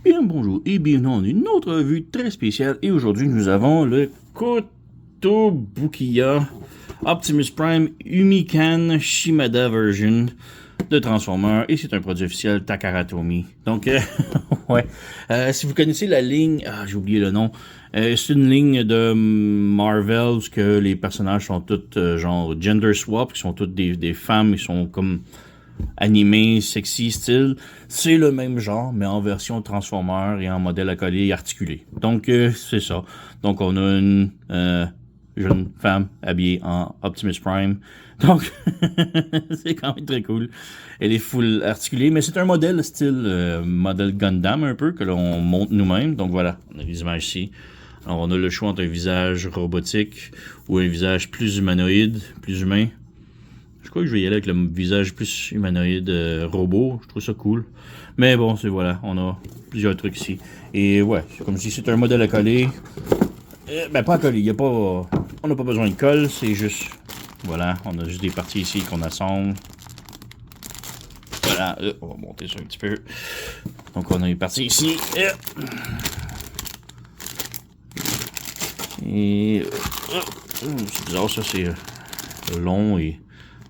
Bien bonjour et bienvenue dans une autre revue très spéciale. Et aujourd'hui, nous avons le Kotobukiya Optimus Prime Umikan Shimada version de Transformers. Et c'est un produit officiel Takara Tomy. Donc, ouais. Si vous connaissez la ligne... j'ai oublié le nom. C'est une ligne de Marvel où que les personnages sont tous genre gender swap, qui sont toutes des femmes, ils sont comme... animé, sexy, style, c'est le même genre, mais en version Transformer et en modèle accolé et articulé. Donc, c'est ça. Donc, on a une jeune femme habillée en Optimus Prime. Donc, c'est quand même très cool. Elle est full articulée, mais c'est un modèle style modèle Gundam un peu, que l'on monte nous-mêmes. Donc, voilà, on a les images ici. Alors, on a le choix entre un visage robotique ou un visage plus humanoïde, plus humain. Je crois que je vais y aller avec le visage plus humanoïde robot. Je trouve ça cool. Mais bon, c'est voilà, on a plusieurs trucs ici. Et ouais, c'est comme si c'était un modèle à coller. Ben pas à coller, y a pas, on n'a pas besoin de colle, c'est juste... Voilà, on a juste des parties ici qu'on assemble. Voilà, on va monter ça un petit peu. Donc on a une partie ici. Et... c'est bizarre ça, c'est long et...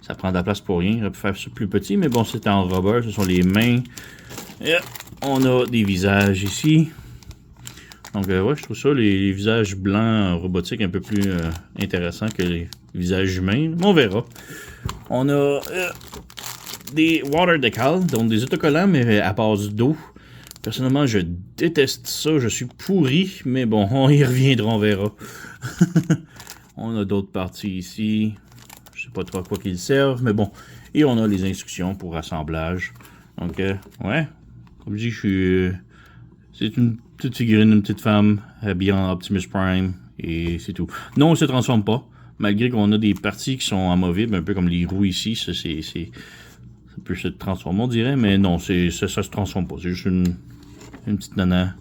ça prend de la place pour rien. J'aurais pu faire ça plus petit, mais bon, c'est en rubber. Ce sont les mains. Et on a des visages ici. Donc, ouais, je trouve ça, les visages blancs robotiques, un peu plus intéressants que les visages humains. Mais on verra. On a des water decals, donc des autocollants, mais à base d'eau. Personnellement, je déteste ça. Je suis pourri, mais bon, on y reviendra, on verra. On a d'autres parties ici. Je sais pas trop à quoi qu'ils servent, mais bon. Et on a les instructions pour assemblage. Donc, ouais. Comme je dis, c'est une petite figurine, une petite femme habillée en Optimus Prime. Et c'est tout. Non, on ne se transforme pas. Malgré qu'on a des parties qui sont amovibles, un peu comme les roues ici. Ça peut se transformer, on dirait. Mais non, ça se transforme pas. C'est juste une petite nana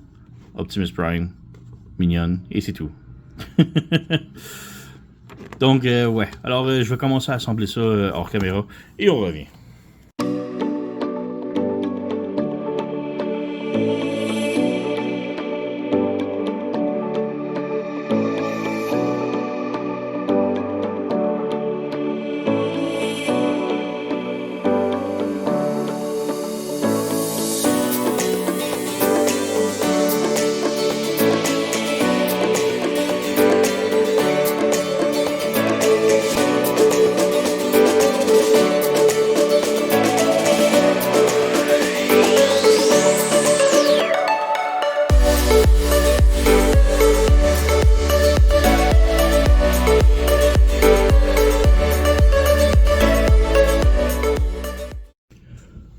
Optimus Prime. Mignonne. Et c'est tout. Donc, ouais. Alors, je vais commencer à assembler ça hors caméra. Et on revient.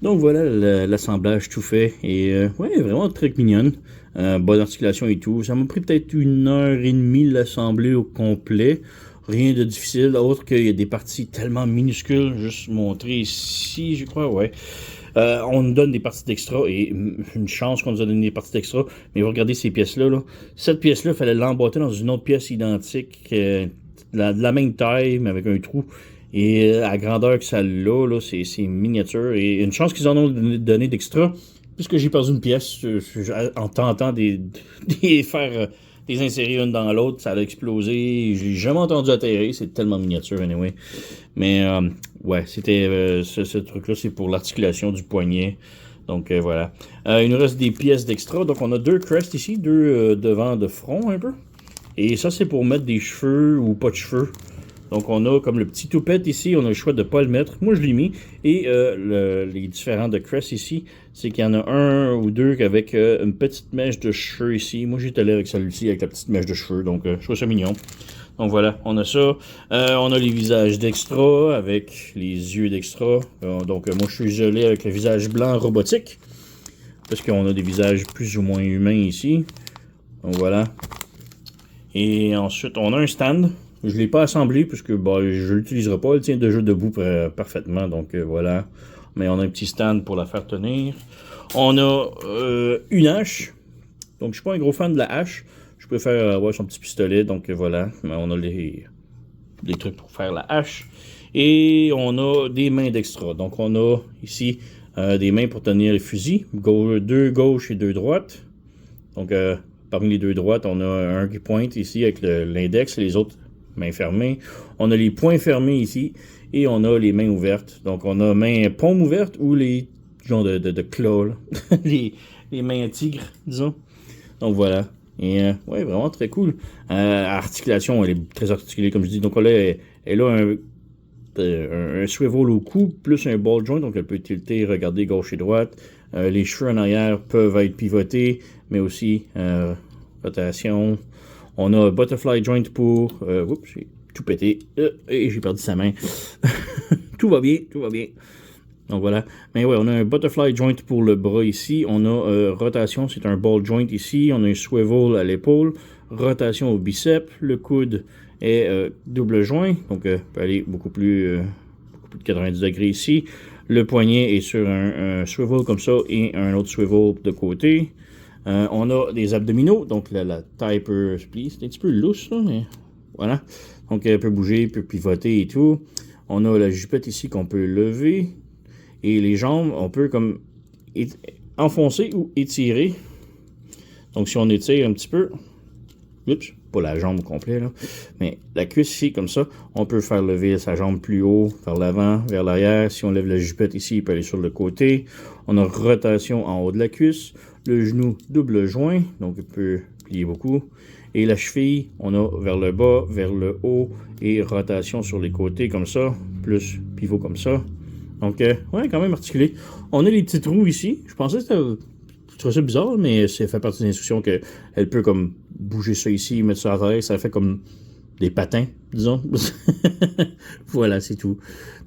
Donc voilà l'assemblage tout fait. Et ouais, vraiment très mignonne. Bonne articulation et tout. Ça m'a pris peut-être 1h30 l'assembler au complet. Rien de difficile, autre qu'il y a des parties tellement minuscules. Juste montrer ici, je crois, ouais. On nous donne des parties d'extra et une chance qu'on nous a donné des parties d'extra. Mais vous regardez ces pièces-là. Là. Cette pièce-là, il fallait l'emboîter dans une autre pièce identique, de la même taille, mais avec un trou. Et à la grandeur que ça a, là c'est miniature. Et une chance qu'ils en ont donné d'extra, puisque j'ai perdu une pièce en tentant des faire des insérer une dans l'autre, ça a explosé. J'ai jamais entendu atterrir, c'est tellement miniature, anyway. Mais ouais, c'était ce truc-là, c'est pour l'articulation du poignet. Donc voilà. Il nous reste des pièces d'extra. Donc on a deux crests ici, deux devant de front un peu. Et ça, c'est pour mettre des cheveux ou pas de cheveux. Donc, on a comme le petit toupette ici, on a le choix de ne pas le mettre. Moi, je l'ai mis. Et les différents de crest ici, c'est qu'il y en a un ou deux avec une petite mèche de cheveux ici. Moi, j'étais allé avec celui-ci, avec la petite mèche de cheveux. Donc, je trouve ça mignon. Donc, voilà, on a ça. On a les visages d'extra avec les yeux d'extra. Donc, moi, je suis isolé avec le visage blanc robotique. Parce qu'on a des visages plus ou moins humains ici. Donc, voilà. Et ensuite, on a un stand. Je ne l'ai pas assemblé puisque bah, je ne l'utiliserai pas. Elle tient déjà debout parfaitement. Donc voilà. Mais on a un petit stand pour la faire tenir. On a une hache. Donc je ne suis pas un gros fan de la hache. Je préfère avoir son petit pistolet. Donc voilà. Mais on a les trucs pour faire la hache. Et on a des mains d'extra. Donc on a ici Des mains pour tenir les fusils. Deux gauches et deux droites. Donc, parmi les deux droites, on a un qui pointe ici avec l'index et les autres mains fermées. On a les poings fermés ici et on a les mains ouvertes. Donc, on a mains paume ouverte ou les genre de claws, les mains à tigre, disons. Donc, voilà. Et ouais, vraiment très cool. Articulation, elle est très articulée, comme je dis. Donc là, elle a un swivel au cou, plus un ball joint, donc elle peut tilter, regarder gauche et droite. Les cheveux en arrière peuvent être pivotés, mais aussi rotation. On a un butterfly joint pour... oups, j'ai tout pété. Et j'ai perdu sa main. Tout va bien, tout va bien. Donc voilà. Mais ouais, on a un butterfly joint pour le bras ici. On a rotation, c'est un ball joint ici. On a un swivel à l'épaule. Rotation au biceps. Le coude est double joint. Donc peut aller beaucoup plus de 90 degrés ici. Le poignet est sur un swivel comme ça et un autre swivel de côté. On a des abdominaux. Donc la taille peut se plier. C'est un petit peu lousse, là, mais voilà. Donc elle peut bouger, peut pivoter et tout. On a la jupette ici qu'on peut lever. Et les jambes, on peut comme enfoncer ou étirer. Donc, si on étire un petit peu, oups, pas la jambe complète, là, mais la cuisse ici, comme ça, on peut faire lever sa jambe plus haut, vers l'avant, vers l'arrière. Si on lève la jupette ici, il peut aller sur le côté. On a rotation en haut de la cuisse. Le genou, double joint, donc il peut plier beaucoup. Et la cheville, on a vers le bas, vers le haut et rotation sur les côtés, comme ça, plus pivot comme ça. Donc, ouais, quand même articulé. On a les petits trous ici. Je pensais que c'était... Je trouvais ça bizarre, mais ça fait partie des instructions qu'elle peut comme bouger ça ici, mettre ça à terre. Ça fait comme des patins, disons. Voilà, c'est tout.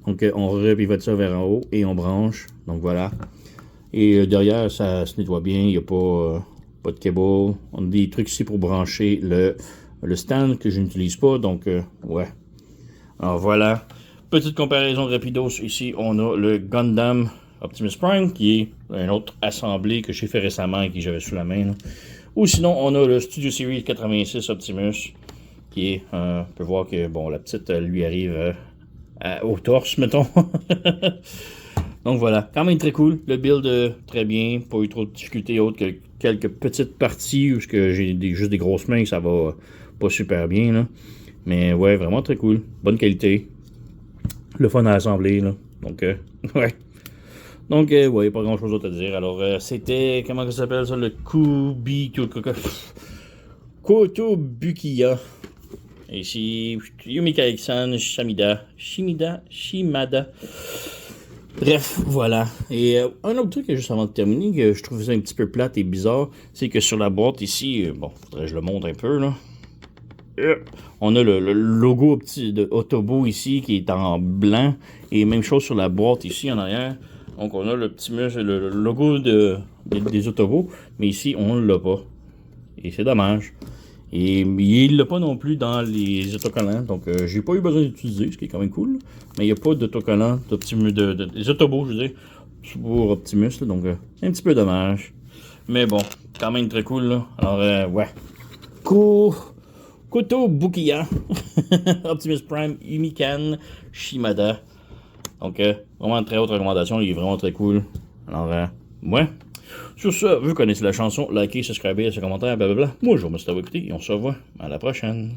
Donc, on repivote ça vers en haut et on branche. Donc, voilà. Et derrière, ça se nettoie bien. Il n'y a pas de cable. On a des trucs ici pour brancher le stand que je n'utilise pas. Donc, ouais. Alors, voilà. Petite comparaison rapidos, ici on a le Gundam Optimus Prime qui est un autre assemblé que j'ai fait récemment et que j'avais sous la main. Là. Ou sinon on a le Studio Series 86 Optimus qui est, on peut voir que bon la petite lui arrive au torse mettons. Donc voilà, quand même très cool, le build très bien, pas eu trop de difficultés autres que quelques petites parties où j'ai juste des grosses mains ça va pas super bien là. Mais ouais, vraiment très cool, bonne qualité. Le fun à assembler, là. Donc, ouais. Donc, ouais, pas grand chose d'autre à dire. Alors, c'était, comment ça s'appelle ça, le Kotobukiya. Ici, Yumika-san, Shimada. Bref, voilà. Et un autre truc, juste avant de terminer, que je trouve ça un petit peu plate et bizarre, c'est que sur la boîte ici, bon, faudrait que je le montre un peu, là. On a le logo petit de Autobo ici qui est en blanc et même chose sur la boîte ici en arrière. Donc on a le petit le logo des Autobo, mais ici on ne l'a pas. Et c'est dommage. Et il l'a pas non plus dans les autocollants, donc j'ai pas eu besoin d'utiliser, ce qui est quand même cool. Mais il n'y a pas d'autocollants des Autobo, je veux dire, pour Optimus, là, donc un petit peu dommage. Mais bon, quand même très cool là. Alors ouais. Kotobukiya, Optimus Prime, Yumikan, Shimada. Donc, vraiment une très haute recommandation, il est vraiment très cool. Alors, ouais. Sur ce, vous connaissez la chanson, likez, subscribez, laissez un commentaire, blablabla. Moi, je vous remercie d'avoir écouté et on se revoit à la prochaine.